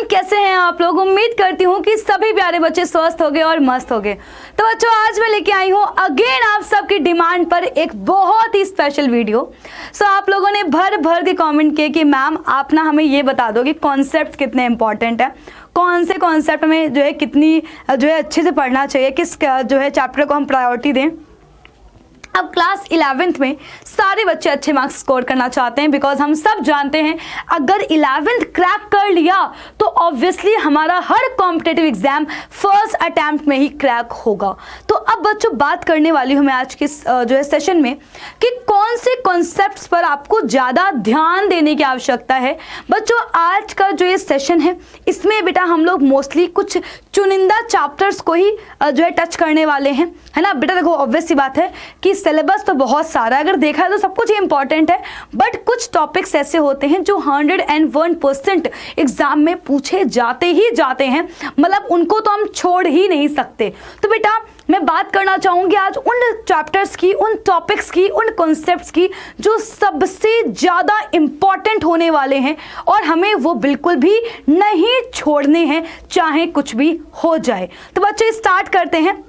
कैसे हैं आप लोग। उम्मीद करती हूँ कि सभी प्यारे बच्चे स्वस्थ हो गए और मस्त हो गए। तो बच्चों आज मैं लेके आई हूँ अगेन आप सबकी डिमांड पर एक बहुत ही स्पेशल वीडियो। आप लोगों ने भर भर के कमेंट किए कि मैम आप ना हमें ये बता दो कि कॉन्सेप्ट कितने इंपॉर्टेंट है, कौन से कॉन्सेप्ट में जो है कितनी जो है अच्छे से पढ़ना चाहिए, किस जो है चैप्टर को हम प्रायोरिटी दें। अब क्लास 11th में सारे बच्चे अच्छे मार्क्स स्कोर करना चाहते हैं, बिकॉज हम सब जानते हैं अगर 11th क्रैक कर लिया तो ऑब्वियसली हमारा हर कॉम्पिटेटिव एग्जाम फर्स्ट अटेम्प्ट में ही क्रैक होगा। तो अब बच्चों बात करने वाली हूँ मैं आज के जो है सेशन में कि कौन से कॉन्सेप्ट्स पर आपको ज़्यादा ध्यान देने की आवश्यकता है। बच्चों आज का जो ये सेशन है इसमें बेटा हम लोग मोस्टली कुछ चुनिंदा चैप्टर्स को ही जो है टच करने वाले हैं, है ना बेटा। देखो ऑब्वियस सी बात है कि सिलेबस तो बहुत सारा है, अगर देखा है तो सब कुछ इंपॉर्टेंट है, बट कुछ टॉपिक्स ऐसे होते हैं जो 101% एग्जाम में पूछे जाते ही जाते हैं, मतलब उनको तो हम छोड़ ही नहीं सकते। तो बेटा मैं बात करना चाहूँगी आज उन चैप्टर्स की, उन टॉपिक्स की, उन कॉन्सेप्ट्स की जो सबसे ज़्यादा इम्पॉर्टेंट होने वाले हैं और हमें वो बिल्कुल भी नहीं छोड़ने हैं चाहे कुछ भी हो जाए। तो बच्चों स्टार्ट करते हैं।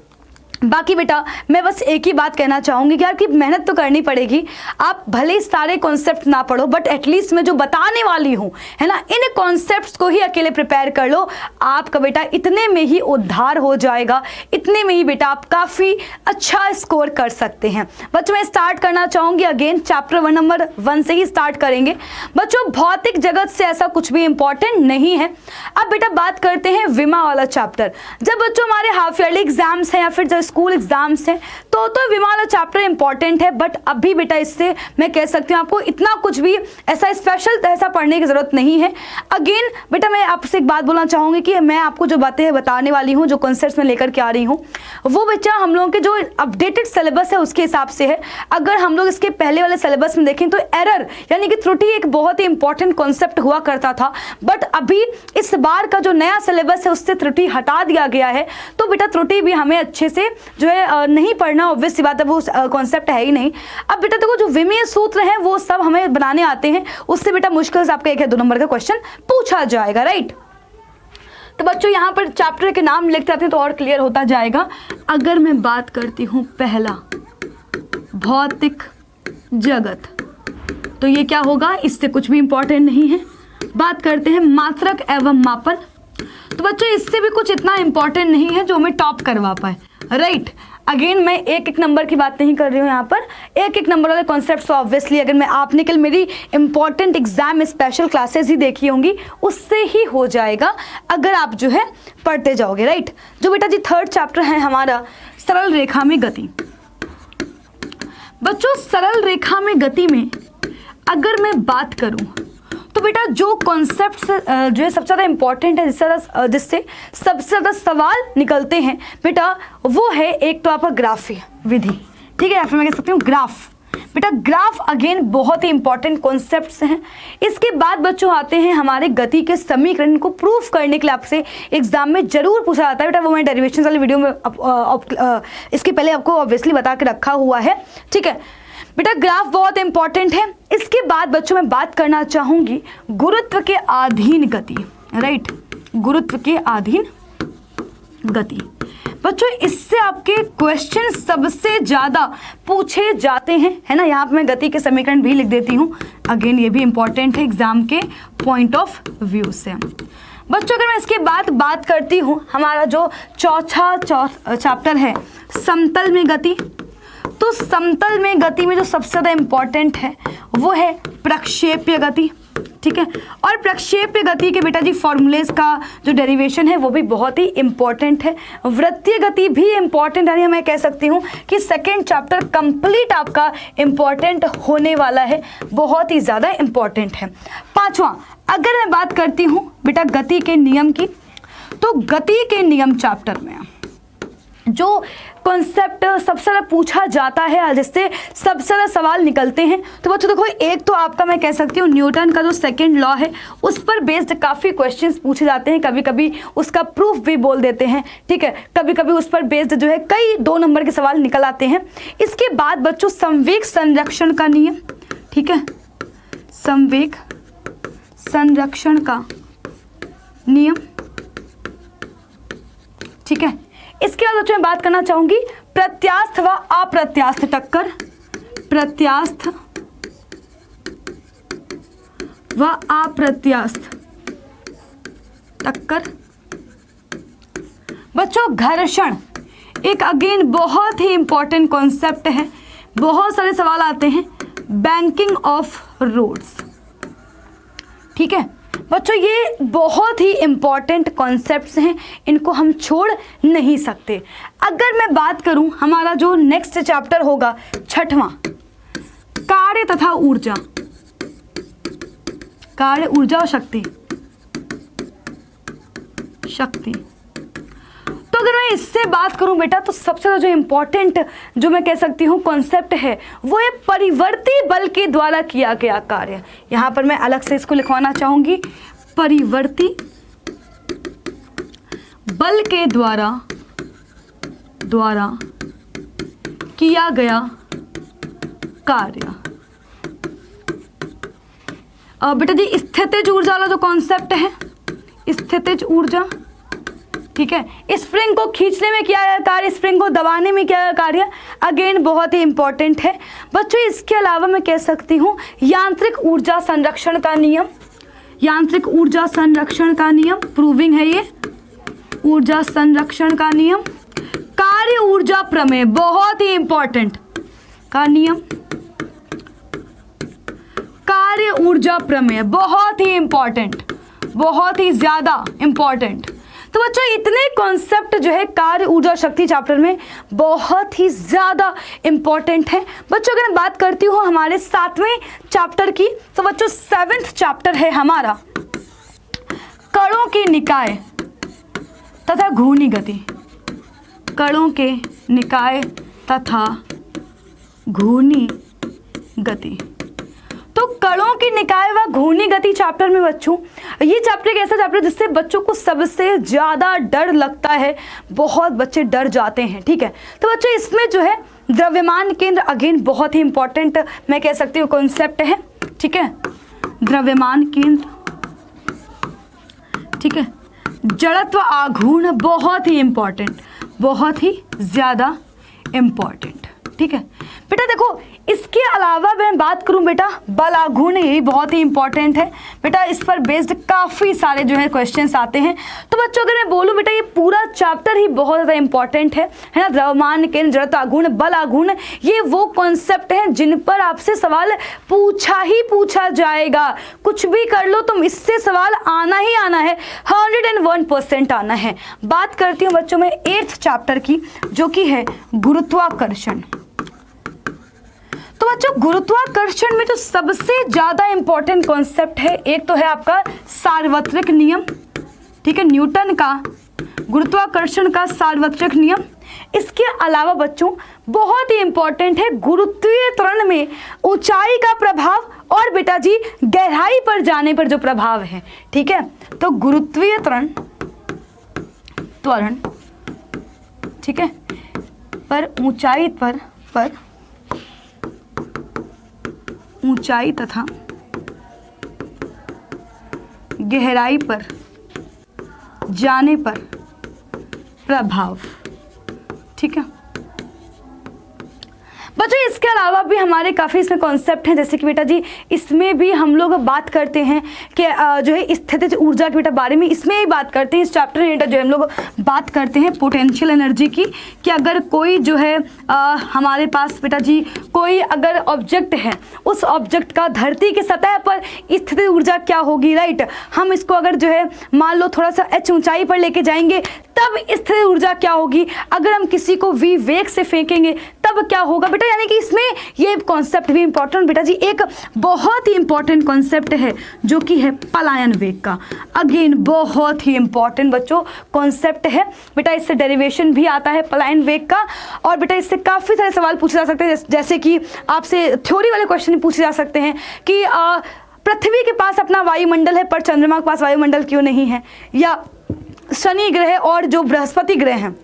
बाकी बेटा मैं बस एक ही बात कहना चाहूँगी कि यार कि मेहनत तो करनी पड़ेगी। आप भले ही सारे कॉन्सेप्ट ना पढ़ो, बट एटलीस्ट मैं जो बताने वाली हूँ है ना, इन कॉन्सेप्ट्स को ही अकेले प्रिपेयर कर लो। आपका बेटा इतने में ही उद्धार हो जाएगा, इतने में ही बेटा आप काफ़ी अच्छा स्कोर कर सकते हैं। बच्चों मैं स्टार्ट करना चाहूँगी अगेन चैप्टर 1 नंबर 1 से ही स्टार्ट करेंगे। बच्चों भौतिक जगत से ऐसा कुछ भी इंपॉर्टेंट नहीं है। अब बेटा बात करते हैं विमा वाला चैप्टर। जब बच्चों हमारे हाफ ईयरली एग्जाम्स हैं या फिर स्कूल एग्जाम्स हैं तो विमा वाला चैप्टर इंपॉर्टेंट है, बट अभी बेटा इससे मैं कह सकती हूँ आपको इतना कुछ भी ऐसा स्पेशल ऐसा पढ़ने की जरूरत नहीं है। अगेन बेटा मैं आपसे एक बात बोलना चाहूँगी कि मैं आपको जो बातें बताने वाली हूँ, जो कॉन्सेप्ट्स मैं लेकर के आ रही हूँ, वो बच्चा हम लोगों के जो अपडेटेड सिलेबस है उसके हिसाब से है। अगर हम लोग इसके पहले वाले सिलेबस में देखें तो एरर यानी कि त्रुटि एक बहुत ही इंपॉर्टेंट कॉन्सेप्ट हुआ करता था, बट अभी इस बार का जो नया सिलेबस है उससे त्रुटि हटा दिया गया है। तो बेटा त्रुटि भी हमें अच्छे से जो है नहीं पढ़ना, ऑब्वियस सी बात है, वो कॉन्सेप्ट है ही नहीं। अब बेटा देखो जो विमीय सूत्र हैं वो सब हमें बनाने आते हैं, उससे बेटा मुश्किल से आपका 1 या 2 नंबर का क्वेश्चन पूछा जाएगा, राइट। तो बच्चों यहाँ पर चैप्टर के नाम लिखते आते हैं तो और क्लियर होता जाएगा। अगर मैं बात करती हूँ पहला भौतिक जगत, तो ये क्या होगा, इससे कुछ भी इंपॉर्टेंट नहीं है। बात करते हैं मात्रक एवं मापन, तो बच्चों इससे भी कुछ इतना इंपॉर्टेंट नहीं है जो हमें टॉप करवा पाए, राइट। अगेन मैं 1-1 नंबर की बात नहीं कर रही हूँ यहाँ पर, 1-1 नंबर वाले कॉन्सेप्ट्स ऑब्वियसली अगर मैं आपने कल मेरी इंपॉर्टेंट एग्जाम स्पेशल क्लासेस ही देखी होंगी उससे ही हो जाएगा अगर आप जो है पढ़ते जाओगे, राइट। जो बेटा जी 3rd चैप्टर है हमारा सरल रेखा में गति। बच्चों सरल रेखा में गति में अगर मैं बात करूँ तो बेटा जो कॉन्सेप्ट्स जो है सबसे ज़्यादा इंपॉर्टेंट है, जिससे सबसे ज़्यादा सवाल निकलते हैं बेटा वो है एक तो आपका ग्राफीय विधि, ठीक है, या फिर मैं कह सकती हूँ ग्राफ। बेटा ग्राफ अगेन बहुत ही इंपॉर्टेंट कॉन्सेप्ट्स हैं। इसके बाद बच्चों आते हैं हमारे गति के समीकरण को प्रूफ करने के लिए आपसे एग्जाम में जरूर पूछा जाता है बेटा, वो मैं डेरिवेशन वाली वीडियो में इसके पहले आपको ऑब्वियसली बता के रखा हुआ है, ठीक है। बेटा ग्राफ बहुत इंपॉर्टेंट है। इसके बाद बच्चों मैं बात करना चाहूँगी गुरुत्व के अधीन गति, राइट, गुरुत्व के अधीन गति। बच्चों इससे आपके क्वेश्चन सबसे ज़्यादा पूछे जाते हैं, है ना। यहाँ पे मैं गति के समीकरण भी लिख देती हूँ, अगेन ये भी इंपॉर्टेंट है एग्जाम के पॉइंट ऑफ व्यू से। बच्चों अगर मैं इसके बाद बात करती हूँ हमारा जो चौथा चैप्टर है समतल में गति, तो समतल में गति में जो सबसे ज़्यादा इंपॉर्टेंट है वो है प्रक्षेप्य गति, ठीक है। और प्रक्षेप्य गति के बेटा जी फॉर्मूलेज का जो डेरिवेशन है वो भी बहुत ही इंपॉर्टेंट है। वृत्तीय गति भी इंपॉर्टेंट है, मैं कह सकती हूँ कि 2nd चैप्टर कंप्लीट आपका इंपॉर्टेंट होने वाला है, बहुत ही ज़्यादा इंपॉर्टेंट है। 5वां अगर मैं बात करती हूँ बेटा गति के नियम की, तो गति के नियम चैप्टर में जो कॉन्सेप्ट सबसे ज़्यादा पूछा जाता है, जिससे सबसे ज़्यादा सवाल निकलते हैं, तो बच्चों देखो एक तो आपका मैं कह सकती हूँ न्यूटन का जो 2nd लॉ है उस पर बेस्ड काफ़ी क्वेश्चंस पूछे जाते हैं, कभी कभी उसका प्रूफ भी बोल देते हैं, ठीक है। कभी कभी उस पर बेस्ड जो है कई 2 नंबर के सवाल निकल आते हैं। इसके बाद बच्चों संवेग संरक्षण का नियम, ठीक है, संवेग संरक्षण का नियम। ठीक है, इसके बाद बच्चों मैं बात करना चाहूंगी प्रत्यास्थ व अप्रत्यास्थ टक्कर, प्रत्यास्थ व अप्रत्यास्थ टक्कर। बच्चों घर्षण एक अगेन बहुत ही इंपॉर्टेंट कॉन्सेप्ट है, बहुत सारे सवाल आते हैं। बैंकिंग ऑफ रोड्स, ठीक है बच्चों, ये बहुत ही इंपॉर्टेंट कॉन्सेप्ट्स हैं, इनको हम छोड़ नहीं सकते। अगर मैं बात करूं हमारा जो नेक्स्ट चैप्टर होगा 6वां, कार्य तथा ऊर्जा, कार्य ऊर्जा और शक्ति, शक्ति। तो अगर मैं इससे बात करूं बेटा तो सबसे ज़्यादा जो इम्पोर्टेंट जो मैं कह सकती हूँ कॉन्सेप्ट है वो है परिवर्ती बल के द्वारा किया गया कार्य। यहाँ पर मैं अलग से इसको लिखवाना चाहूँगी, परिवर्ती बल के द्वारा किया गया कार्य। बेटा जी स्थितिज ऊर्जा वाला जो कॉन्सेप्ट है, स्थितिज ऊर्जा, ठीक है, स्प्रिंग को खींचने में किया गया कार्य, स्प्रिंग को दबाने में किया गया कार्य, अगेन बहुत ही इंपॉर्टेंट है बच्चों। इसके अलावा मैं कह सकती हूँ यांत्रिक ऊर्जा संरक्षण का नियम, यांत्रिक ऊर्जा संरक्षण का नियम, प्रूविंग है ये, ऊर्जा संरक्षण का नियम। कार्य ऊर्जा प्रमेय बहुत ही इंपॉर्टेंट का नियम, कार्य ऊर्जा प्रमेय बहुत ही इंपॉर्टेंट, बहुत ही ज्यादा इंपॉर्टेंट। तो बच्चों इतने कॉन्सेप्ट जो है कार्य ऊर्जा शक्ति चैप्टर में बहुत ही ज़्यादा इम्पॉर्टेंट है बच्चों। अगर मैं बात करती हूँ हमारे 7वें चैप्टर की, तो बच्चों 7वां चैप्टर है हमारा कणों के निकाय तथा घूर्णी गति, कणों के निकाय तथा घूर्णी गति। तो कणों की निकाय व घूर्णी गति चैप्टर में बच्चों, ये चैप्टर एक ऐसा चैप्टर जिससे बच्चों को सबसे ज़्यादा डर लगता है, बहुत बच्चे डर जाते हैं, ठीक है। तो बच्चों इसमें जो है द्रव्यमान केंद्र अगेन बहुत ही इंपॉर्टेंट मैं कह सकती हूँ कॉन्सेप्ट है, ठीक है, द्रव्यमान केंद्र, ठीक है। जड़त्व आघूर्ण बहुत ही इंपॉर्टेंट, बहुत ही ज़्यादा इंपॉर्टेंट, ठीक है बेटा। देखो इसके अलावा मैं बात करूं बेटा बल आघूर्ण, यही बहुत ही इंपॉर्टेंट है बेटा, इस पर बेस्ड काफ़ी सारे जो है क्वेश्चंस आते हैं। तो बच्चों अगर मैं बोलूं बेटा ये पूरा चैप्टर ही बहुत ज़्यादा इंपॉर्टेंट है ना। द्रव्यमान केंद्र, जड़त्व आघूर्ण, बल आघूर्ण, ये वो कॉन्सेप्ट हैं जिन पर आपसे सवाल पूछा ही पूछा जाएगा। कुछ भी कर लो तुम, इससे सवाल आना ही आना है, 101% आना है। बात करती हूँ बच्चों मैं 8th चैप्टर की, जो कि है गुरुत्वाकर्षण। तो बच्चों गुरुत्वाकर्षण में जो सबसे ज्यादा इंपॉर्टेंट कॉन्सेप्ट है, एक तो है आपका सार्वत्रिक नियम, ठीक है, न्यूटन का गुरुत्वाकर्षण का सार्वत्रिक नियम। इसके अलावा बच्चों बहुत ही इंपॉर्टेंट है गुरुत्वीय त्वरण में ऊंचाई का प्रभाव और बेटा जी गहराई पर जाने पर जो प्रभाव है, ठीक है। तो गुरुत्वीय त्वरण, ठीक है, पर ऊंचाई पर ऊंचाई तथा गहराई पर जाने पर प्रभाव, ठीक है बच्चों। इसके अलावा भी हमारे काफ़ी इसमें कॉन्सेप्ट हैं, जैसे कि बेटा जी इसमें भी हम लोग बात करते हैं कि जो है स्थितिज ऊर्जा के बेटा बारे में, इसमें ही बात करते हैं। इस चैप्टर में बेटा जो हम लोग बात करते हैं पोटेंशियल एनर्जी की, कि अगर कोई जो है हमारे पास बेटा जी कोई अगर ऑब्जेक्ट है, उस ऑब्जेक्ट का धरती की सतह पर स्थितिज ऊर्जा क्या होगी, राइट। हम इसको अगर जो है मान लो थोड़ा सा h ऊंचाई पर लेके जाएंगे तब स्थितिज ऊर्जा क्या होगी, अगर हम किसी को v वेग से फेंकेंगे तब क्या होगा बेटा। यानी कि इसमें ये कॉन्सेप्ट भी इंपॉर्टेंट बेटा जी। एक बहुत ही इंपॉर्टेंट कॉन्सेप्ट है जो कि है पलायन वेग का, अगेन बहुत ही इंपॉर्टेंट बच्चों कॉन्सेप्ट है बेटा। इससे डेरिवेशन भी आता है पलायन वेग का, और बेटा इससे काफ़ी सारे सवाल पूछे जा सकते हैं, जैसे कि आपसे थ्योरी वाले क्वेश्चन पूछे जा सकते हैं कि पृथ्वी के पास अपना वायुमंडल है पर चंद्रमा के पास वायुमंडल क्यों नहीं है, या शनि ग्रह और जो बृहस्पति ग्रह हैं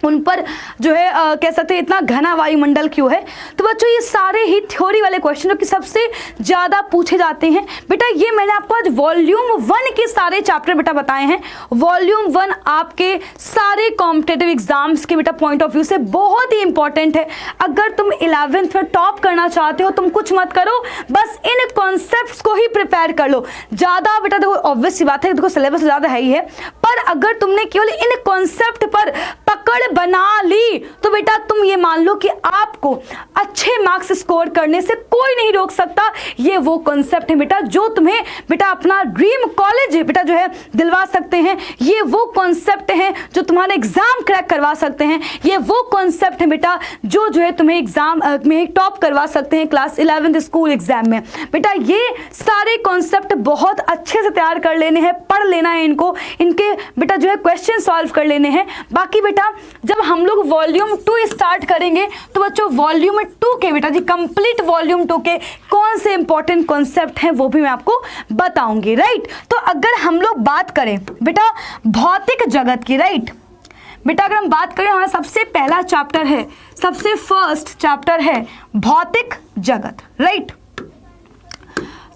उन पर जो है कह सकते हैं इतना घना वायुमंडल क्यों है। तो बच्चों ये सारे ही थ्योरी वाले क्वेश्चन जो कि सबसे ज़्यादा पूछे जाते हैं। बेटा ये मैंने आपको आज वॉल्यूम 1 के सारे चैप्टर बेटा बताए हैं। वॉल्यूम 1 आपके सारे कॉम्पिटिटिव एग्जाम्स के बेटा पॉइंट ऑफ व्यू से बहुत ही इंपॉर्टेंट है। अगर तुम 11th में टॉप करना चाहते हो तुम कुछ मत करो, बस इन कॉन्सेप्ट्स को ही प्रिपेयर कर लो। ज़्यादा बेटा देखो ऑब्वियस सी बात है, देखो सिलेबस ज़्यादा है ही है, पर अगर तुमने केवल इन कॉन्सेप्ट पर पकड़ बना ली तो बेटा तुम ये मान लो कि आपको अच्छे मार्क्स स्कोर करने से कोई नहीं रोक सकता। ये वो कॉन्सेप्ट है बेटा जो तुम्हें बेटा अपना ड्रीम कॉलेज बेटा जो है दिलवा सकते हैं। ये वो कॉन्सेप्ट हैं जो तुम्हारा एग्जाम क्रैक करवा सकते हैं। ये वो कॉन्सेप्ट है बेटा जो है तुम्हें एग्जाम में टॉप करवा सकते हैं क्लास 11th स्कूल एग्जाम में। बेटा ये सारे कॉन्सेप्ट बहुत अच्छे से तैयार कर लेने हैं, पढ़ लेना है इनको, इनके बेटा जो है क्वेश्चन सॉल्व कर लेने हैं। बाकी बेटा जब हम लोग वॉल्यूम 2 स्टार्ट करेंगे तो बच्चों वॉल्यूम 2 के बेटा जी कंप्लीट वॉल्यूम 2 के कौन से इंपॉर्टेंट कॉन्सेप्ट हैं वो भी मैं आपको बताऊंगी, राइट। तो अगर हम लोग बात करें बेटा भौतिक जगत की, राइट बेटा अगर हम बात करें हमारा सबसे पहला चैप्टर है, सबसे फर्स्ट चैप्टर है भौतिक जगत, राइट।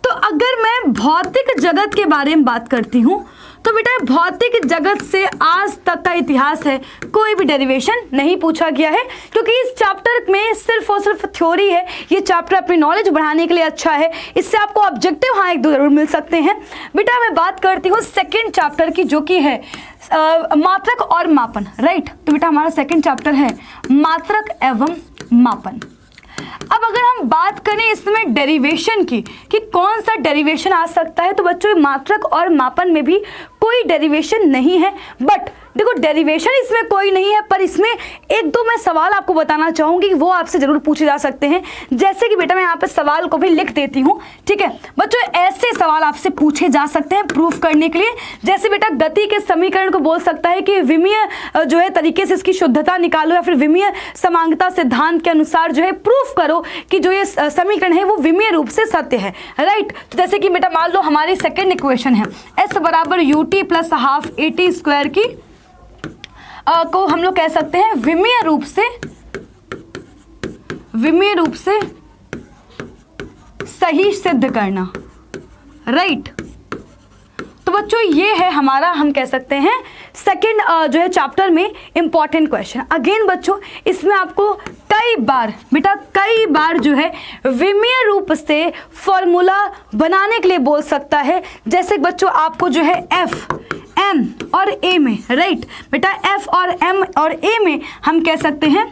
तो अगर मैं भौतिक जगत के बारे में बात करती हूं तो बेटा भौतिक जगत से आज तक का इतिहास है कोई भी डेरिवेशन नहीं पूछा गया है, क्योंकि इस चैप्टर में सिर्फ और सिर्फ थ्योरी है। ये चैप्टर अपनी नॉलेज बढ़ाने के लिए अच्छा है, इससे आपको ऑब्जेक्टिव हाँ एक दो जरूर मिल सकते हैं। बेटा मैं बात करती हूँ सेकेंड चैप्टर की जो कि है मात्रक और मापन, राइट। तो बेटा हमारा सेकेंड चैप्टर है मात्रक एवं मापन। अब अगर हम बात करें इसमें डेरिवेशन की कि कौन सा डेरिवेशन आ सकता है, तो बच्चों मात्रक और मापन में भी कोई डेरिवेशन नहीं है। बट देखो डेरिवेशन इसमें कोई नहीं है, पर इसमें एक दो मैं सवाल आपको बताना चाहूंगी, वो आपसे जरूर पूछे जा सकते हैं। जैसे कि बेटा मैं यहाँ पे सवाल को भी लिख देती हूँ, ठीक है बच्चों। ऐसे सवाल आपसे पूछे जा सकते हैं प्रूफ करने के लिए, जैसे बेटा गति के समीकरण को बोल सकता है कि विमीय जो है तरीके से इसकी शुद्धता निकालो, या फिर विमीय समांगता सिद्धांत के अनुसार जो है प्रूफ करो कि जो ये समीकरण है वो विमीय रूप से सत्य है, राइट। तो जैसे कि बेटा मान लो हमारी सेकेंड इक्वेशन है s बराबर ut plus half at square की को हम लोग कह सकते हैं विमीय रूप से सही सिद्ध करना, राइट। तो बच्चों ये है हमारा हम कह सकते हैं सेकंड जो है चैप्टर में इंपॉर्टेंट क्वेश्चन। अगेन बच्चों इसमें आपको कई बार जो है विमीय रूप से फॉर्मूला बनाने के लिए बोल सकता है। जैसे बच्चों आपको जो है एफ एम और ए में, राइट बेटा एफ और एम और ए में हम कह सकते हैं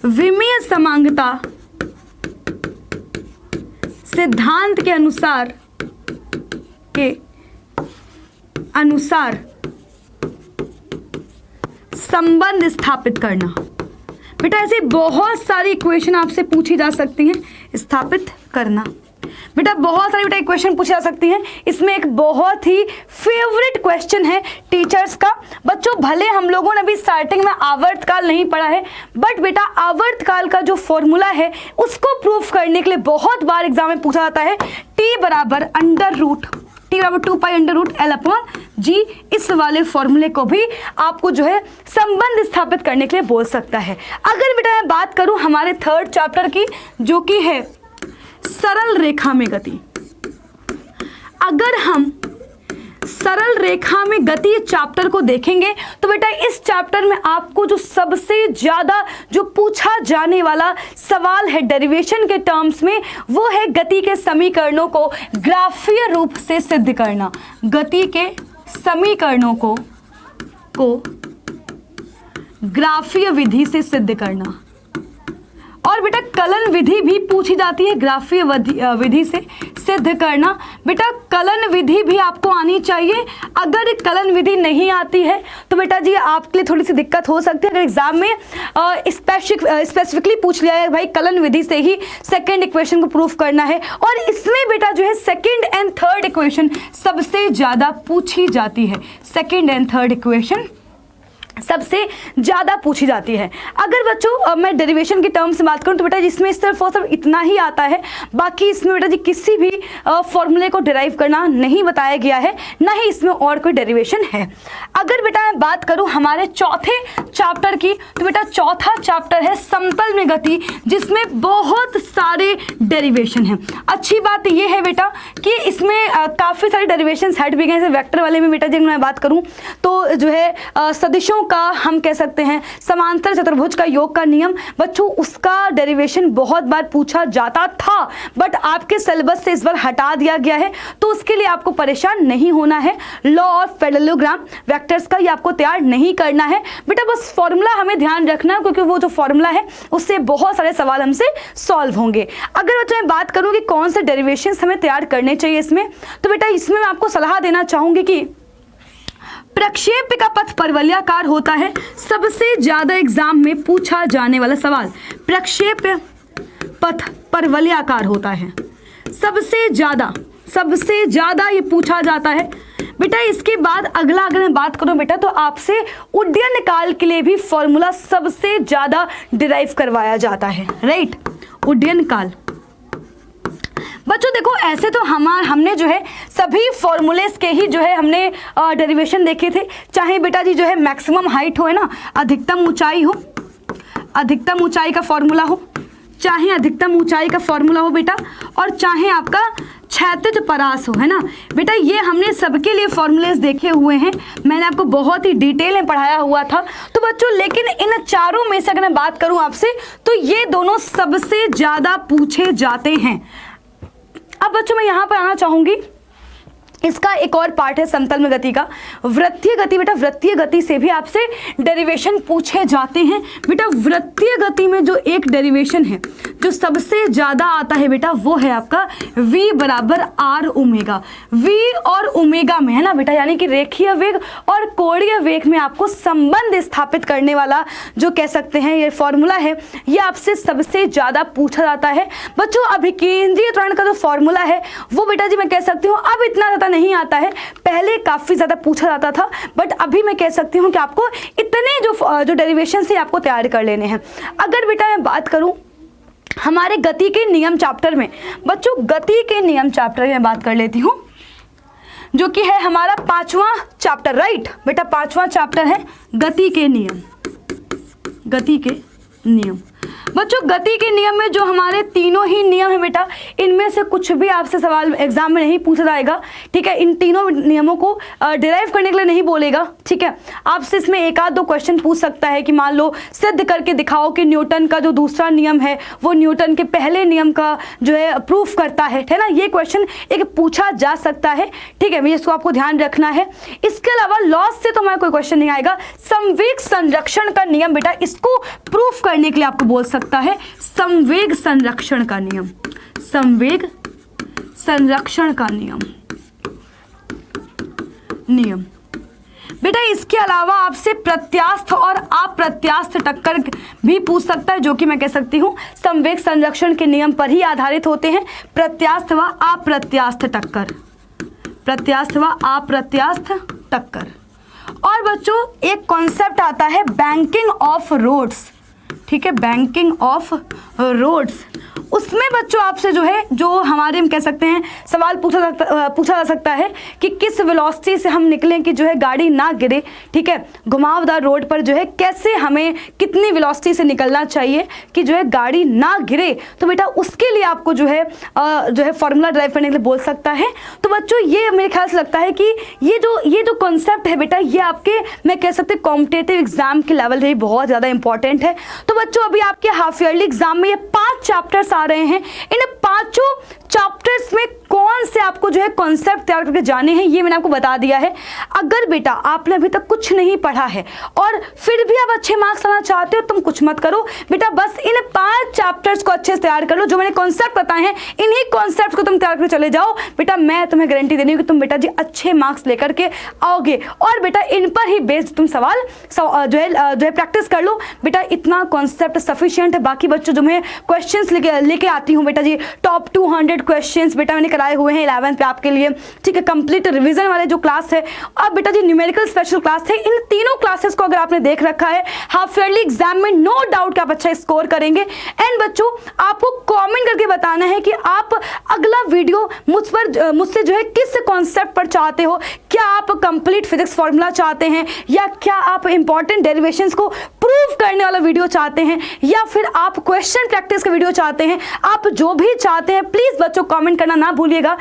विमीय समांगता सिद्धांत के अनुसार संबंध स्थापित करना। बेटा ऐसे बहुत सारी इक्वेशन आपसे पूछी जा सकती हैं, स्थापित करना। बेटा बहुत सारी बेटा इक्वेशन पूछी जा सकती हैं। इसमें एक बहुत ही फेवरेट क्वेश्चन है टीचर्स का। बच्चों भले हम लोगों ने अभी स्टार्टिंग में आवर्तकाल नहीं पढ़ा है, बट बेटा आवर्तकाल का जो फॉर्मूला है उसको प्रूफ करने के लिए बहुत बार एग्जाम में पूछा जाता है। टी बराबर 2 pi under root L upon G. इस वाले फॉर्मूले को भी आपको जो है संबंध स्थापित करने के लिए बोल सकता है। अगर बेटा मैं बात करूं हमारे थर्ड चैप्टर की जो कि है सरल रेखा में गति। अगर हम सरल रेखा में गति चैप्टर को देखेंगे तो बेटा इस चैप्टर में आपको जो सबसे ज्यादा जो पूछा जाने वाला सवाल है डेरिवेशन के टर्म्स में वो है गति के समीकरणों को ग्राफीय रूप से सिद्ध करना। गति के समीकरणों को ग्राफीय विधि से सिद्ध करना। और बेटा कलन विधि भी पूछी जाती है, ग्राफीय विधि से सिद्ध करना। बेटा कलन विधि भी आपको आनी चाहिए। अगर कलन विधि नहीं आती है तो बेटा जी आपके लिए थोड़ी सी दिक्कत हो सकती है। अगर एग्जाम में स्पेसिफिकली पूछ लिया है भाई कलन विधि से ही सेकंड इक्वेशन को प्रूफ करना है, और इसमें बेटा जो है सेकंड एंड थर्ड इक्वेशन सबसे ज्यादा पूछी जाती है। सेकंड एंड थर्ड इक्वेशन सबसे ज़्यादा पूछी जाती है। अगर बच्चों मैं डेरिवेशन की टर्म से बात करूं तो बेटा इसमें सिर्फ और सिर्फ इतना ही आता है, बाकी इसमें बेटा जी किसी भी फॉर्मूले को डिराइव करना नहीं बताया गया है, ना ही इसमें और कोई डेरिवेशन है। अगर बेटा मैं बात करूं हमारे चौथे चैप्टर की, तो बेटा चौथा चैप्टर है समतल में गति, जिसमें बहुत सारे डेरिवेशन हैं। अच्छी बात यह है बेटा कि इसमें काफ़ी सारे डेरिवेशन हट भी गए, जैसे वेक्टर वाले में बेटा जिन मैं बात करूं तो जो है सदिशों का हम कह सकते हैं समांतर चतुर्भुज का योग का नियम, बच्चों उसका डेरिवेशन बहुत बार पूछा जाता था, बट आपके सिलेबस से इस बार हटा दिया गया है, तो उसके लिए आपको परेशान नहीं होना है। लॉ ऑफ पैरेललोग्राम वेक्टर्स का ये आपको तैयार नहीं करना है बेटा, बस फॉर्मूला हमें ध्यान रखना, क्योंकि वो जो फॉर्मूला है उससे बहुत सारे सवाल हमसे सॉल्व होंगे। अगर बच्चों मैं बात करूं कि कौन से डेरिवेशन हमें तैयार करने चाहिए इसमें, तो बेटा इसमें मैं आपको सलाह देना चाहूंगी कि प्रक्षेप्य का पथ परवलयाकार होता है, सबसे ज्यादा एग्जाम में पूछा जाने वाला सवाल। प्रक्षेप्य पथ परवलयाकार होता है, सबसे ज्यादा ये पूछा जाता है बेटा। इसके बाद अगला अगर मैं बात करूं बेटा, तो आपसे उड्डयन काल के लिए भी फॉर्मूला सबसे ज्यादा डिराइव करवाया जाता है, राइट। उड्डयन काल बच्चों देखो ऐसे तो हमने जो है सभी फॉर्मूलेस के ही जो है हमने डेरिवेशन देखे थे, चाहे बेटा जी जो है मैक्सिमम हाइट हो, है ना, अधिकतम ऊंचाई हो, अधिकतम ऊंचाई का फॉर्मूला हो, चाहे अधिकतम ऊंचाई का फॉर्मूला हो बेटा, और चाहे आपका क्षैतिज परास हो, है ना बेटा, ये हमने सबके लिए फॉर्मूलेस देखे हुए हैं, मैंने आपको बहुत ही डिटेल में पढ़ाया हुआ था। तो बच्चों लेकिन इन चारों में से अगर मैं बात करूं आपसे, तो ये दोनों सबसे ज्यादा पूछे जाते हैं। अब बच्चों मैं यहाँ पर आना चाहूंगी, इसका एक और पार्ट है समतल में गति का, वृत्तीय गति। बेटा वृत्तीय गति से भी आपसे डेरिवेशन पूछे जाते हैं बेटा। वृत्तीय गति में जो एक डेरिवेशन है जो सबसे ज्यादा आता है बेटा, वो है आपका v बराबर r ओमेगा। v और ओमेगा में, है ना बेटा, यानी कि रेखीय वेग और कोणीय वेग में आपको संबंध स्थापित करने वाला जो कह सकते हैं ये फॉर्मूला है, ये आपसे सबसे ज्यादा पूछा जाता है। बच्चों अभिकेंद्रीय त्वरण का जो फॉर्मूला है वो बेटा जी मैं कह सकती हूँ अब इतना ज्यादा नहीं आता है, पहले काफी ज्यादा पूछा जाता था, बट अभी मैं कह सकती हूँ कि आपको इतने जो डेरिवेशन से आपको तैयार कर लेने हैं। अगर बेटा मैं बात करूं हमारे गति के नियम चैप्टर में, बच्चों गति के नियम चैप्टर में बात कर लेती हूं, जो कि है हमारा 5वां चैप्टर, राइट बेटा 5वां चैप्टर है गति के नियम। गति के नियम बच्चों गति के नियम में जो हमारे तीनों ही नियम है बेटा, इनमें से कुछ भी आपसे सवाल एग्जाम में नहीं पूछा जाएगा, ठीक है। इन तीनों नियमों को डिराइव करने के लिए नहीं बोलेगा, ठीक है। आपसे इसमें एक आध दो क्वेश्चन पूछ सकता है कि मान लो सिद्ध करके दिखाओ कि न्यूटन का जो दूसरा नियम है वो न्यूटन के पहले नियम का जो है प्रूफ करता है ना, ये क्वेश्चन एक पूछा जा सकता है, ठीक है। इसको आपको ध्यान रखना है। इसके अलावा लॉस से तो हमारा कोई क्वेश्चन नहीं आएगा। संवेग संरक्षण का नियम बेटा, इसको प्रूफ करने के लिए आपको बोल सकता है संवेग संरक्षण का नियम। संवेग संरक्षण का नियम बेटा। इसके अलावा आपसे प्रत्यास्थ और अप्रत्यास्थ टक्कर भी पूछ सकता है, जो कि मैं कह सकती हूं संवेग संरक्षण के नियम पर ही आधारित होते हैं। प्रत्यास्थ व अप्रत्यास्थ टक्कर, प्रत्यास्थ व अप्रत्यास्थ टक्कर। और बच्चों एक कॉन्सेप्ट आता है बैंकिंग ऑफ रोड्स, ठीक है, बैंकिंग ऑफ रोड्स। उसमें बच्चों आपसे जो है जो हमारे हम कह सकते हैं सवाल पूछा जा सकता है कि किस वेलोसिटी से हम निकलें कि जो है गाड़ी ना गिरे, ठीक है। घुमावदार रोड पर जो है कैसे हमें कितनी वेलोसिटी से निकलना चाहिए कि जो है गाड़ी ना गिरे, तो बेटा उसके लिए आपको जो है फॉर्मूला ड्राइव करने के लिए बोल सकता है। तो बच्चों ये मेरे ख्याल से लगता है कि ये जो कॉन्सेप्ट है बेटा, ये आपके मैं कह सकते कॉम्पिटेटिव एग्जाम के लेवल पे बहुत ज़्यादा इंपॉर्टेंट है। तो बच्चों अभी आपके हाफ ईयरली एग्जाम में ये 5 चैप्टर्स आ रहे हैं, इन 5 चैप्टर्स में कौन से आपको जो है कॉन्सेप्ट तैयार करके जाने हैं ये मैंने आपको बता दिया है। अगर बेटा आपने अभी तक कुछ नहीं पढ़ा है और फिर भी आप अच्छे मार्क्स लाना चाहते हो, तुम कुछ मत करो बेटा, बस इन 5 चैप्टर्स को अच्छे से तैयार कर लो। जो मैंने कॉन्सेप्ट बताए हैं इन्हीं कॉन्सेप्ट को तुम तैयार करके चले जाओ बेटा, मैं तुम्हें गारंटी दे रही हूँ कि तुम बेटा जी अच्छे मार्क्स लेकर के आओगे। और बेटा इन पर ही बेस्ड तुम सवाल जो है प्रैक्टिस कर लो बेटा, इतना कॉन्सेप्ट सफिशिएंट है। बाकी बच्चों जो मैं क्वेश्चंस लेके आती हूँ बेटा जी, टॉप 200 क्वेश्चंस बेटा मैंने लाए हुए हैं 11th पे आपके लिए, ठीक है, कंप्लीट रिवीजन वाले जो क्लास है, और बेटा जी न्यूमेरिकल स्पेशल क्लास है। इन तीनों क्लासेस को अगर आपने देख रखा है, हाफ ईयरली एग्जाम में नो डाउट कि आप अच्छा स्कोर करेंगे। एंड बच्चों आपको कमेंट करके बताना है कि आप अगला वीडियो मुझसे जो है किस कॉन्सेप्ट पर चाहते हो। क्या आप कंप्लीट फिजिक्स फॉर्मूला चाहते हैं, या क्या आप इंपॉर्टेंट डेरिवेशंस को प्रूव करने वाला वीडियो चाहते हैं, या फिर आप क्वेश्चन प्रैक्टिस का वीडियो चाहते हैं। आप जो भी चाहते हैं प्लीज बच्चों कमेंट करना ना भूलिएगा।